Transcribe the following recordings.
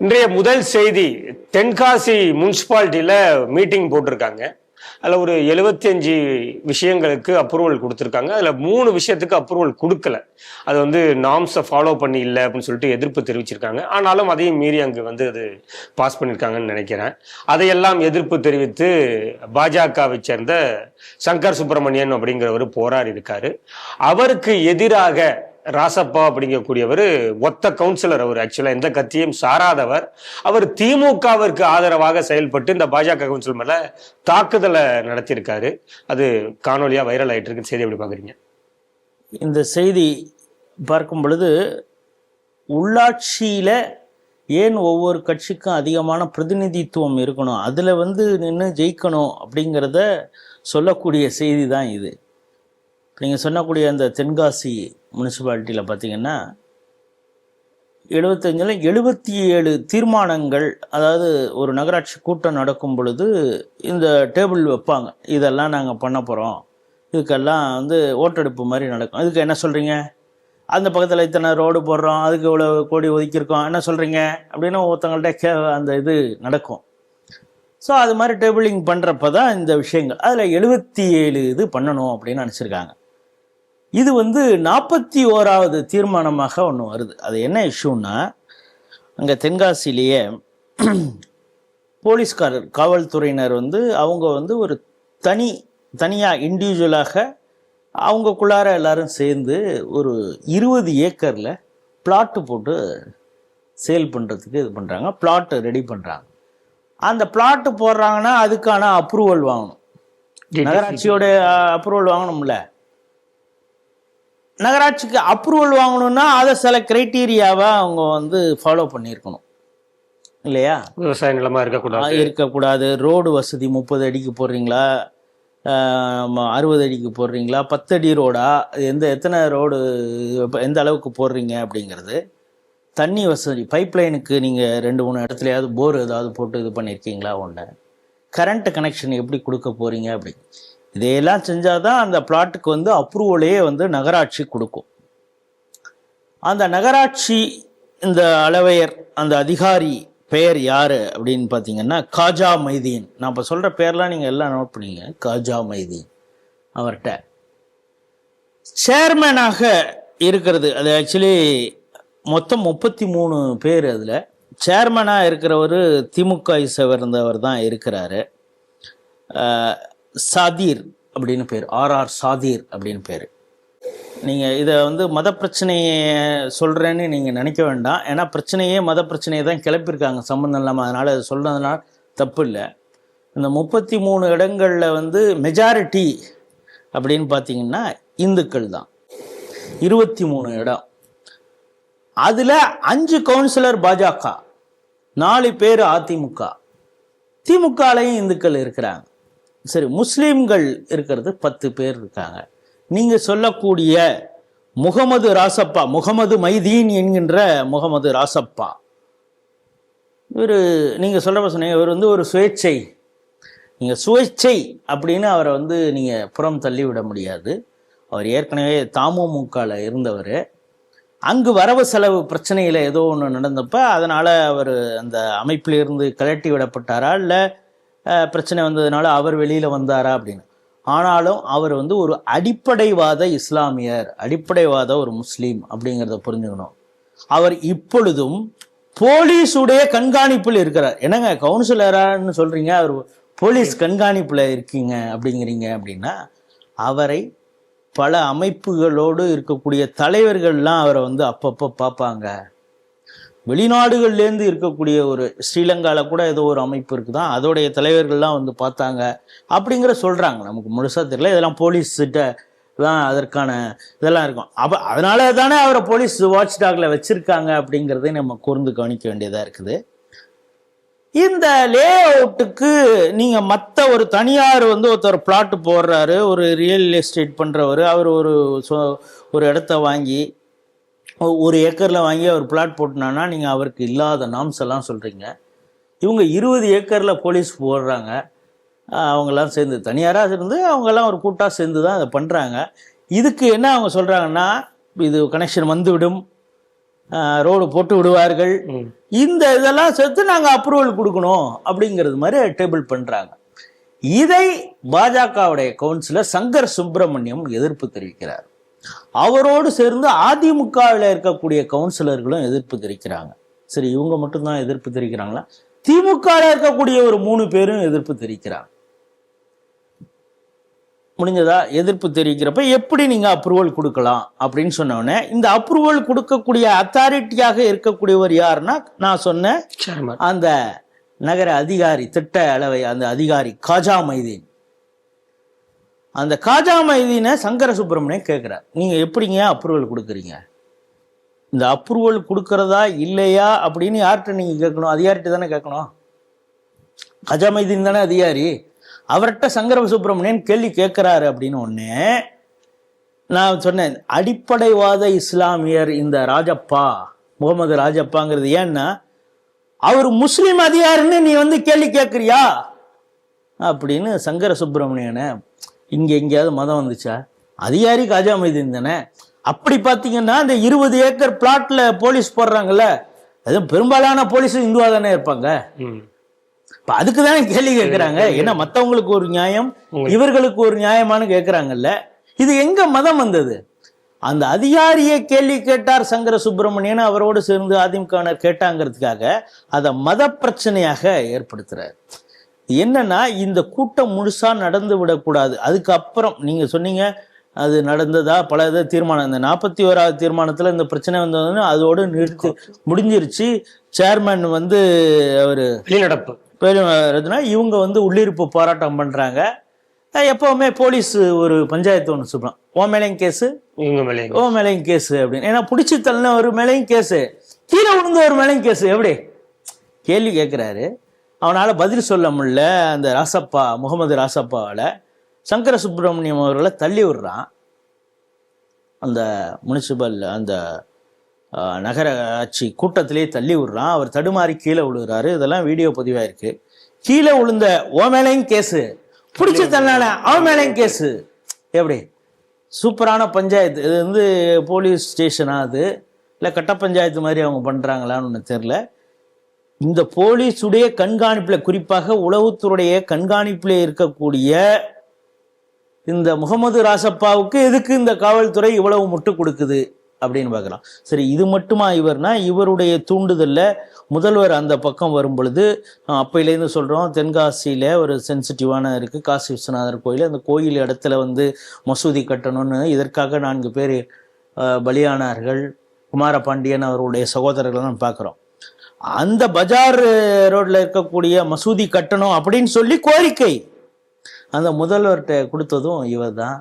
இன்றைய முதல் செய்தி, தென்காசி முனிசிபாலிட்டியில மீட்டிங் போட்டிருக்காங்க. அதில் ஒரு 75 விஷயங்களுக்கு அப்ரூவல் கொடுத்துருக்காங்க. அதில் 3 விஷயத்துக்கு அப்ரூவல் கொடுக்கல. அது வந்து நார்ம்ஸை ஃபாலோ பண்ணி இல்லை அப்படின்னு சொல்லிட்டு எதிர்ப்பு தெரிவிச்சிருக்காங்க. ஆனாலும் அதையும் மீறி அங்கே வந்து அது பாஸ் பண்ணியிருக்காங்கன்னு நினைக்கிறேன். அதையெல்லாம் எதிர்ப்பு தெரிவித்து பாஜகவை சேர்ந்த சங்கர் சுப்பிரமணியன் அப்படிங்கிறவர் போராடி இருக்காரு. அவருக்கு எதிராக ராசப்பா அப்படிங்கக்கூடியவர் ஒத்த கவுன்சிலர். அவர் ஆக்சுவலா எந்த கட்சியும் சாராதவர். அவர் திமுகவிற்கு ஆதரவாக செயல்பட்டு இந்த பாஜக கவுன்சில் மேல தாக்குதலை நடத்தியிருக்காரு. அது காணொலியா வைரல் ஆயிட்டு இருக்கு. செய்தி எப்படி பாக்குறீங்க? இந்த செய்தி பார்க்கும் பொழுது உள்ளாட்சியில ஏன் ஒவ்வொரு கட்சிக்கும் அதிகமான பிரதிநிதித்துவம் இருக்கணும், அதுல நின்று ஜெயிக்கணும் அப்படிங்கிறத சொல்லக்கூடிய செய்தி தான் இது. நீங்கள் சொன்னக்கூடிய அந்த தென்காசி முனிசிபாலிட்டியில் பார்த்தீங்கன்னா 75ல் 77 தீர்மானங்கள், அதாவது ஒரு நகராட்சி கூட்டம் நடக்கும் பொழுது இந்த டேபிள் வைப்பாங்க, இதெல்லாம் நாங்கள் பண்ண போகிறோம், இதுக்கெல்லாம் ஓட்டெடுப்பு மாதிரி நடக்கும். அதுக்கு என்ன சொல்கிறீங்க, அந்த பக்கத்தில் இத்தனை ரோடு போடுறோம், அதுக்கு இவ்வளோ கோடி ஒதுக்கியிருக்கோம், என்ன சொல்கிறீங்க அப்படின்னு ஒருத்தங்கள்ட்ட அந்த இது நடக்கும். ஸோ அது மாதிரி டேபிளிங் பண்ணுறப்ப தான் இந்த விஷயங்கள், அதில் 77 இது பண்ணணும் அப்படின்னு நினச்சிருக்காங்க. இது 41வது தீர்மானமாக ஒன்று வருது. அது என்ன இஷ்யூன்னா, அங்கே தென்காசிலேயே போலீஸ்காரர் காவல்துறையினர் அவங்க ஒரு தனியாக இண்டிவிஜுவலாக அவங்கக்குள்ளார எல்லாரும் சேர்ந்து ஒரு 20 ஏக்கரில் பிளாட்டு போட்டு சேல் பண்ணுறதுக்கு இது பண்ணுறாங்க, பிளாட்டு ரெடி பண்ணுறாங்க. அந்த பிளாட்டு போடுறாங்கன்னா அதுக்கான அப்ரூவல் வாங்கணும், நகராட்சியோட அப்ரூவல் வாங்கணும்ல. நகராட்சிக்கு அப்ரூவல் வாங்கணும்னா அதை சில கிரைட்டீரியாவை அவங்க ஃபாலோ பண்ணியிருக்கணும் இல்லையா? விவசாய நிலமா இருக்கக்கூடாது, ரோடு வசதி 30 அடிக்கு போடுறீங்களா, 60 அடிக்கு போடுறீங்களா, 10 அடி ரோடா, எத்தனை ரோடு எந்த அளவுக்கு போடுறீங்க அப்படிங்கிறது, தண்ணி வசதி, பைப்லைனுக்கு நீங்கள் 2-3 இடத்துலையாவது போர் ஏதாவது போட்டு இது பண்ணியிருக்கீங்களா, ஒன்று கரண்ட் கனெக்ஷன் எப்படி கொடுக்க போகிறீங்க, அப்படி இதையெல்லாம் செஞ்சால் தான் அந்த பிளாட்டுக்கு அப்ரூவலே நகராட்சி கொடுக்கும். அந்த நகராட்சி இந்த அளவையர் அந்த அதிகாரி பெயர் யார் அப்படின்னு பார்த்தீங்கன்னா காஜா மைதீன். நான் இப்போ சொல்கிற பேர்லாம் நீங்கள் எல்லாம் நோட் பண்ணிங்க. காஜா மைதீன் அவர்கிட்ட சேர்மேனாக இருக்கிறது. அது ஆக்சுவலி மொத்தம் 33 பேர். அதில் சேர்மனாக இருக்கிறவர் திமுக சேர்ந்தவர் தான் இருக்கிறாரு. சாதீர் அப்படின்னு பேர், ஆர்ஆர் சாதீர் அப்படின்னு பேர். நீங்கள் இதை மத பிரச்சனையை சொல்கிறேன்னு நீங்கள் நினைக்க வேண்டாம். ஏன்னா பிரச்சனையே மத பிரச்சனையை தான் கிளப்பியிருக்காங்க சம்மந்தம் இல்லாமல். அதனால் அது சொல்கிறதுனால தப்பு இல்லை. இந்த 33 இடங்களில் மெஜாரிட்டி அப்படின்னு பார்த்தீங்கன்னா இந்துக்கள் தான், 23 இடம். அதில் 5 கவுன்சிலர் பாஜக, 4 பேர் அதிமுக, திமுகலையும் இந்துக்கள் இருக்கிறாங்க. சரி, முஸ்லீம்கள் இருக்கிறது 10 பேர் இருக்காங்க. நீங்கள் சொல்லக்கூடிய முகமது ராசப்பா, முகமது மைதீன் என்கின்ற முகமது ராசப்பா, இவர் நீங்கள் சொல்கிற சொன்னீங்க, இவர் ஒரு சுயேட்சை. நீங்கள் சுயேட்சை அப்படின்னு அவரை நீங்கள் புறம் தள்ளி விட முடியாது. அவர் ஏற்கனவே தமுமுகவில் இருந்தவர். அங்கு வரவு செலவு பிரச்சனையில் ஏதோ ஒன்று நடந்தப்போ அதனால் அவர் அந்த அமைப்பிலிருந்து கலட்டி விடப்பட்டாரா, இல்லை பிரச்சனை வந்ததுனால அவர் வெளியில் வந்தாரா அப்படின்னு. ஆனாலும் அவர் ஒரு அடிப்படைவாத இஸ்லாமியர், அடிப்படைவாத ஒரு முஸ்லீம் அப்படிங்கிறத புரிஞ்சுக்கணும். அவர் இப்பொழுதும் போலீஸுடைய கண்காணிப்பில் இருக்கிறார். என்னங்க கவுன்சிலரான்னு சொல்கிறீங்க, அவர் போலீஸ் கண்காணிப்பில் இருக்கீங்க அப்படிங்கிறீங்க அப்படின்னா, அவரை பல அமைப்புகளோடு இருக்கக்கூடிய தலைவர்கள்லாம் அவரை அப்பப்போ பார்ப்பாங்க. வெளிநாடுகள்லேருந்து இருக்கக்கூடிய ஒரு ஸ்ரீலங்காவில் கூட ஏதோ ஒரு அமைப்பு இருக்குதான், அதோடைய தலைவர்கள்லாம் பார்த்தாங்க அப்படிங்கிற சொல்கிறாங்க. நமக்கு முழுசாக தெரியல, இதெல்லாம் போலீஸ்கிட்ட தான் அதற்கான இதெல்லாம் இருக்கும். அதனால தானே அவரை போலீஸ் வாட்ச் டாக்ல வச்சுருக்காங்க அப்படிங்கிறதை நம்ம கூர்ந்து கவனிக்க வேண்டியதாக இருக்குது. இந்த லே அவுட்டுக்கு நீங்கள் மற்ற ஒரு தனியார் ஒருத்தர் பிளாட்டு போடுறாரு, ஒரு ரியல் எஸ்டேட் பண்ணுறவர், அவர் ஒரு இடத்த வாங்கி 1 ஏக்கரில் வாங்கி அவர் பிளாட் போட்டுனான்னா நீங்கள் அவருக்கு இல்லாத நாம்ஸ் எல்லாம் சொல்கிறீங்க. இவங்க 20 ஏக்கரில் போலீஸ் போடுறாங்க. அவங்கெல்லாம் சேர்ந்து தனியாராக இருந்து அவங்கெல்லாம் ஒரு கூட்டாக சேர்ந்து தான் அதை பண்ணுறாங்க. இதுக்கு என்ன அவங்க சொல்கிறாங்கன்னா, இது கனெக்ஷன் வந்துவிடும், ரோடு போட்டு விடுவார்கள். இந்த இதெல்லாம் சேர்த்து நாங்கள் அப்ரூவல் கொடுக்கணும் அப்படிங்கிறது மாதிரி டேபிள் பண்ணுறாங்க. இதை பாஜகவுடைய கவுன்சிலர் சங்கர் சுப்பிரமணியம் எதிர்ப்பு தெரிவிக்கிறார். அவரோடு சேர்ந்து அதிமுகவில் இருக்கக்கூடிய கவுன்சிலர்களும் எதிர்ப்பு தெரிவிக்கிறாங்க. சரி, இவங்க மட்டும்தான் எதிர்ப்பு தெரிவிக்கிறாங்களா? திமுகவில் இருக்கக்கூடிய ஒரு 3 பேரும் எதிர்ப்பு தெரிவிக்கிறாங்க. முடிஞ்சதா? எதிர்ப்பு தெரிவிக்கிறப்ப எப்படி நீங்க அப்ரூவல் கொடுக்கலாம் அப்படின்னு சொன்ன உடனே, இந்த அப்ரூவல் கொடுக்கக்கூடிய அத்தாரிட்டியாக இருக்கக்கூடியவர் யாருன்னா, நான் சொன்ன அந்த நகர அதிகாரி, திட்ட அளவை அந்த அதிகாரி காஜா மைதீன். அந்த காஜா மைதீனை சங்கர சுப்பிரமணியம் கேட்கிறார், நீங்க எப்படிங்க அப்ரூவல் கொடுக்குறீங்க? இந்த அப்ரூவல் கொடுக்கறதா இல்லையா அப்படின்னு யார்கிட்ட நீங்க கேட்கணும்? அதிகாரிட்ட தானே கேட்கணும். காஜா மைதீன் தானே அதிகாரி. அவர்கிட்ட சங்கர சுப்பிரமணியன் கேள்வி கேட்கிறாரு அப்படின்னு ஒண்ணு நான் சொன்னேன். அடிப்படைவாத இஸ்லாமியர் இந்த ராஜப்பா, முகமது ராஜப்பாங்கிறது ஏன்னா அவர் முஸ்லீம் அதிகாரின்னு நீ வந்து கேள்வி கேட்கிறியா அப்படின்னு சங்கர சுப்பிரமணியனை, இங்க எங்கேயாவது மதம் வந்துச்சா? அதிகாரி காஜா மைதீன் தானே. அப்படி பார்த்தீங்கன்னா இந்த 20 ஏக்கர் பிளாட்ல போலீஸ் போடுறாங்கல்ல, அதுவும் பெரும்பாலான போலீஸ் இந்துவா தானே இருப்பாங்க. அதுக்கு தானே கேள்வி கேட்கிறாங்க. ஏன்னா மற்றவங்களுக்கு ஒரு நியாயம், இவர்களுக்கு ஒரு நியாயமானு கேட்கிறாங்கல்ல. இது எங்க மதம் வந்தது? அந்த அதிகாரியை கேள்வி கேட்டார் சங்கர சுப்பிரமணியன், அவரோடு சேர்ந்து அதிமுகவினர் கேட்டாங்கிறதுக்காக அதை மத பிரச்சனையாக ஏற்படுத்துறாரு. என்னன்னா, இந்த கூட்டம் முழுசா நடந்து விடக்கூடாது. அதுக்கப்புறம் நீங்க சொன்னீங்க அது நடந்ததா, பல இதை தீர்மானம், இந்த 41வது தீர்மானத்துல இந்த பிரச்சனை வந்ததுன்னு அதோடு நிறுத்தி முடிஞ்சிருச்சு. சேர்மன் வந்து அவரு வெளிநடப்பு இவங்க வந்து உள்ளிருப்பு போராட்டம் பண்றாங்க. எப்பவுமே போலீஸ் ஒரு பஞ்சாயத்து ஒன்று சொல்றான், ஓ மேலேயும் கேஸு, ஓ மேலேயும் கேஸு அப்படின்னு. ஏன்னா பிடிச்சி தள்ளின ஒரு மேலேயும் கேஸு, கீழே விழுந்த ஒரு மேலேயும் கேஸு. எப்படி கேள்வி கேட்கிறாரு, அவனால பதில் சொல்ல முடியல. அந்த ராசப்பா, முகமது ராசப்பாவால சங்கர சுப்பிரமணியம் அவர்களை தள்ளி விடுறான். அந்த முனிசிபல் அந்த நகராட்சி கூட்டத்திலே தள்ளி விடுறான். அவர் தடுமாறி கீழே விழுகிறாரு. இதெல்லாம் வீடியோ பதிவாயிருக்கு. கீழே விழுந்த ஓ மேலேயும் கேஸு, பிடிச்சி தள்ளான அவன் மேலேயும் கேஸு. எப்படி சூப்பரான பஞ்சாயத்து இது. வந்து போலீஸ் ஸ்டேஷனா அது, இல்லை கட்ட பஞ்சாயத்து மாதிரி அவங்க பண்றாங்களான்னு ஒன்று தெரியல. இந்த போலீஸுடைய கண்காணிப்புல, குறிப்பாக உளவுத்துறைய கண்காணிப்புல இருக்கக்கூடிய இந்த முகமது ராசப்பாவுக்கு எதுக்கு இந்த காவல்துறை இவ்வளவு முட்டு கொடுக்குது அப்படின்னு பார்க்கலாம். சரி, இது மட்டுமா இவர்னா, இவருடைய தூண்டுதல்ல முதல்வர் அந்த பக்கம் வரும் பொழுது, அப்பையிலேருந்து சொல்றோம், தென்காசியில ஒரு சென்சிட்டிவான இருக்கு காசி விஸ்வநாதர் கோயில். அந்த கோயில் இடத்துல வந்து மசூதி கட்டணும்னு இதற்காக 4 பேர் பலியானார்கள். குமாரபாண்டியன் அவருடைய சகோதரர்கள் பார்க்கிறோம். அந்த பஜார் ரோட்ல இருக்கக்கூடிய மசூதி கட்டணும் அப்படின்னு சொல்லி கோரிக்கை அந்த முதல்வர்கிட்ட கொடுத்ததும் இவர் தான்.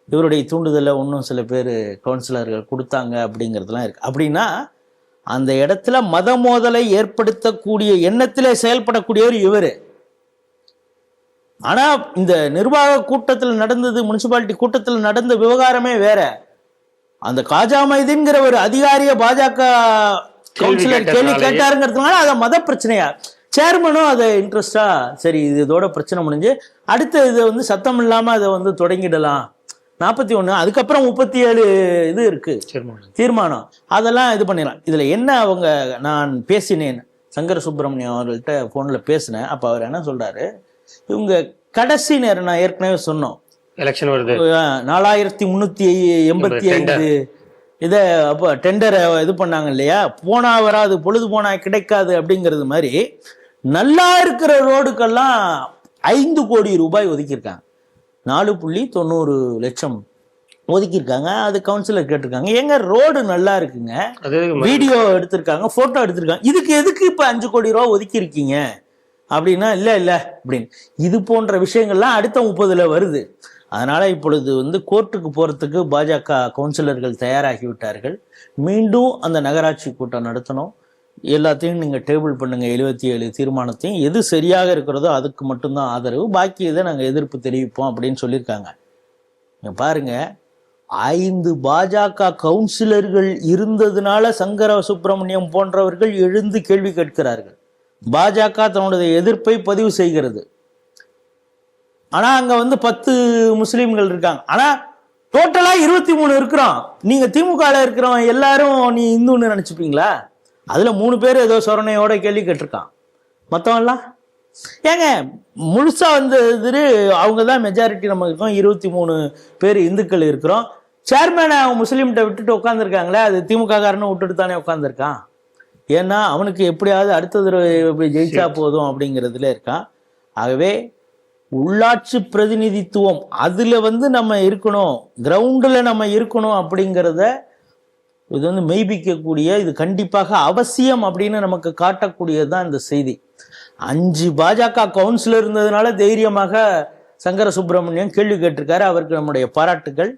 இவருடைய தூண்டுதலை இன்னும் சில பேர் கவுன்சிலர்கள் கொடுத்தாங்க அப்படிங்கிறதுலாம் இருக்கு. அப்படின்னா அந்த இடத்துல மத மோதலை ஏற்படுத்தக்கூடிய எண்ணத்திலே செயல்படக்கூடியவர் இவர். ஆனா இந்த நிர்வாக கூட்டத்தில் நடந்தது, முனிசிபாலிட்டி கூட்டத்தில் நடந்த விவகாரமே வேற. அந்த காஜா மைதீன்கிற ஒரு அதிகாரிய பாஜக கவுன்சிலர் கேள்வி கேட்டாருங்கிறதுனால அதை மத பிரச்சனையா சேர்மனும் அதை இன்ட்ரெஸ்டா, சரி இது இதோட பிரச்சனை முடிஞ்சு அடுத்த இதை வந்து சத்தம் இல்லாம அதை வந்து தொடங்கிடலாம். 41 அதுக்கப்புறம் 37 இது இருக்கு தீர்மானம், அதெல்லாம் இது பண்ணிடலாம். இதுல என்ன அவங்க, நான் பேசினேன் சங்கர சுப்பிரமணியம் அவர்கள்ட்ட போன்ல பேசினேன். அப்ப அவர் என்ன சொல்றாரு, இவங்க கடைசி நேரம் நான் ஏற்கனவே சொன்னோம், எலெக்ஷன் வருது 4385 இதை அப்போ டெண்டரை இது பண்ணாங்க இல்லையா, போனா வராது பொழுது போனா கிடைக்காது அப்படிங்கிறது மாதிரி நல்லா இருக்கிற ரோடுக்கெல்லாம் 5 கோடி ரூபாய் ஒதுக்கியிருக்காங்க. 4.90 லட்சம் ஒதுக்கியிருக்காங்க. அது கவுன்சிலர் கேட்டிருக்காங்க, எங்க ரோடு நல்லா இருக்குங்க, வீடியோ எடுத்திருக்காங்க, போட்டோ எடுத்திருக்காங்க, இதுக்கு எதுக்கு இப்ப 5 கோடி ரூபா ஒதுக்கி இருக்கீங்க அப்படின்னா, இல்ல அப்படின்னு. இது போன்ற விஷயங்கள்லாம் அடுத்த 30ல வருது. அதனால இப்பொழுது வந்து கோர்ட்டுக்கு போறதுக்கு பாஜக கவுன்சிலர்கள் தயாராகி விட்டார்கள். மீண்டும் அந்த நகராட்சி கூட்டம் நடத்தணும். எல்லாத்தையும் நீங்க டேபிள் பண்ணுங்க, 77 தீர்மானத்தையும், எது சரியாக இருக்கிறதோ அதுக்கு மட்டும்தான் ஆதரவு, பாக்கி இதை நாங்க எதிர்ப்பு தெரிவிப்போம் அப்படின்னு சொல்லியிருக்காங்க. பாருங்க, 5 பாஜக கவுன்சிலர்கள் இருந்ததுனால சங்கர சுப்பிரமணியம் போன்றவர்கள் எழுந்து கேள்வி கேட்கிறார்கள். பாஜக தன்னுடைய எதிர்ப்பை பதிவு செய்கிறது. ஆனா அங்க வந்து 10 முஸ்லிம்கள் இருக்காங்க. ஆனா டோட்டலா 23 இருக்கிறோம். நீங்க திமுகல இருக்கிறோம் எல்லாரும் நீ இந்துன்னு நினைச்சுப்பீங்களா? அதுல 3 பேர் ஏதோ சொரணையோட கேள்வி கேட்டிருக்கான். மத்தவன்லாம் ஏங்க முழுசா வந்து அவங்க தான் மெஜாரிட்டி. நம்ம இருக்கோம் 23 பேர் இந்துக்கள் இருக்கிறோம். சேர்மேனை அவன் முஸ்லீம்கிட்ட விட்டுட்டு உட்காந்துருக்காங்களே, அது திமுக காரனை விட்டுட்டு தானே உட்காந்துருக்கான். ஏன்னா அவனுக்கு எப்படியாவது அடுத்த தடவை எப்படி ஜெயிச்சா போதும் அப்படிங்கிறதுல இருக்கான். ஆகவே உள்ளாட்சி பிரதிநிதித்துவம் அதுல வந்து நம்ம இருக்கணும், கிரவுண்டில் நம்ம இருக்கணும் அப்படிங்கிறத இது வந்து மெய்ப்பிக்கக்கூடிய, இது கண்டிப்பாக அவசியம் அப்படின்னு நமக்கு காட்டக்கூடியது தான் இந்த செய்தி. 5 பாஜக கவுன்சிலர் இருந்ததுனால தைரியமாக சங்கர சுப்பிரமணியம் கேள்வி கேட்டிருக்காரு. அவருக்கு நம்முடைய பாராட்டுகள்.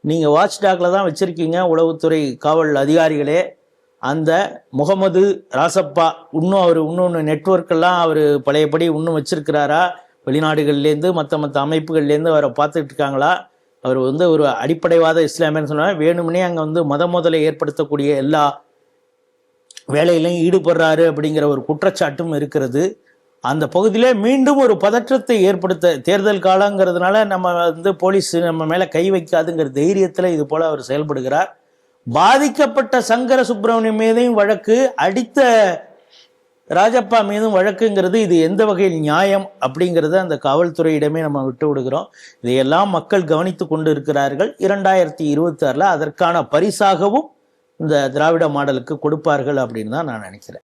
நீங்க வாட்ச் டாக்ல தான் வச்சிருக்கீங்க உளவுத்துறை காவல் அதிகாரிகளே. அந்த முகமது ராசப்பா இன்னொன்று நெட்வொர்க்கெல்லாம் அவர் பழையபடி இன்னும் வச்சிருக்கிறாரா? வெளிநாடுகள்லேருந்து மற்ற அமைப்புகள்லேருந்து அவரை பார்த்துட்டு இருக்காங்களா? அவர் வந்து ஒரு அடிப்படைவாத இஸ்லாமியன்னு சொன்னாங்க. வேணும்னே அங்கே வந்து முதலை ஏற்படுத்தக்கூடிய எல்லா வேலையிலையும் ஈடுபடுறாரு அப்படிங்கிற ஒரு குற்றச்சாட்டும் இருக்கிறது. அந்த பகுதியிலே மீண்டும் ஒரு பதற்றத்தை ஏற்படுத்த, தேர்தல் காலங்கிறதுனால நம்ம வந்து போலீஸ் நம்ம மேலே கை வைக்காதுங்கிற தைரியத்தில் இது போல அவர் செயல்படுகிறார். பாதிக்கப்பட்ட சங்கர சுப்பிரமணியம் மீதும் வழக்கு, அடித்த ராஜப்பா மீதும் வழக்குங்கிறது இது எந்த வகையில் நியாயம் அப்படிங்கிறத அந்த காவல்துறையிடமே நம்ம விட்டு விடுகிறோம். இதையெல்லாம் மக்கள் கவனித்து கொண்டு இருக்கிறார்கள். 2026 அதற்கான பரிசாகவும் இந்த திராவிட மாடலுக்கு கொடுப்பார்கள் அப்படின்னு தான் நான் நினைக்கிறேன்.